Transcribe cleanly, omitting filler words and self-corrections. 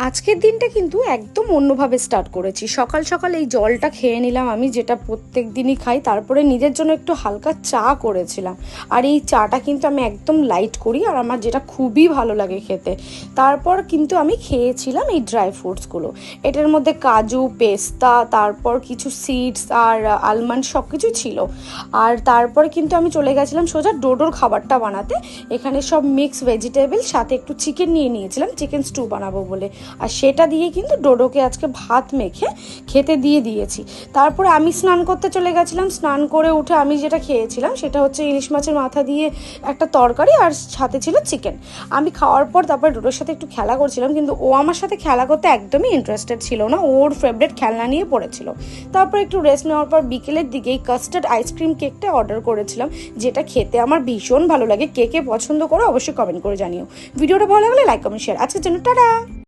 আজকের দিনটা কিন্তু একদম অন্যভাবে স্টার্ট করেছি। সকাল সকাল এই জলটা খেয়ে নিলাম আমি, যেটা প্রত্যেক দিনই খাই। তারপরে নিজের জন্য একটু হালকা চা করেছিলাম, আর এই চাটা কিন্তু আমি একদম লাইট করি, আর আমার যেটা খুবই ভালো লাগে খেতে। তারপর কিন্তু আমি খেয়েছিলাম এই ড্রাই ফ্রুটসগুলো। এটার মধ্যে কাজু, পেস্তা, তারপর কিছু সিডস আর আলমন্ড সব কিছু ছিল। আর তারপরে কিন্তু আমি চলে গেছিলাম সোজা ডোডোর খাবারটা বানাতে। এখানে সব মিক্স ভেজিটেবল, সাথে একটু চিকেন নিয়ে নিয়েছিলাম, চিকেন স্টু বানাবো বলে। আর সেটা দিয়ে কিন্তু ডোডোকে আজকে ভাত মেখে খেতে দিয়েছি। তারপরে আমি স্নান করতে চলে গেছিলাম। স্নান করে উঠে আমি যেটা খেয়েছিলাম সেটা হচ্ছে ইলিশ মাছের মাথা দিয়ে একটা তরকারি, আর সাথে ছিল চিকেন। আমি খাওয়ার পর তারপরে ডোডোর সাথে একটু খেলা করছিলাম, কিন্তু ও আমার সাথে খেলা করতে একদমই ইন্টারেস্টেড ছিল না। ওর ফেভারিট খেলনা নিয়ে পড়েছিল। তারপর একটু রেস্ট নেওয়ার পর বিকেলের দিকেই কাস্টার্ড আইসক্রিম কেকটা অর্ডার করেছিলাম, যেটা খেতে আমার ভীষণ ভালো লাগে। কে কে পছন্দ করো অবশ্যই কমেন্ট করে জানিও। ভিডিওটা ভালো লাগলে লাইক, কমেন্ট, শেয়ার। আজকের জন্য টাটা।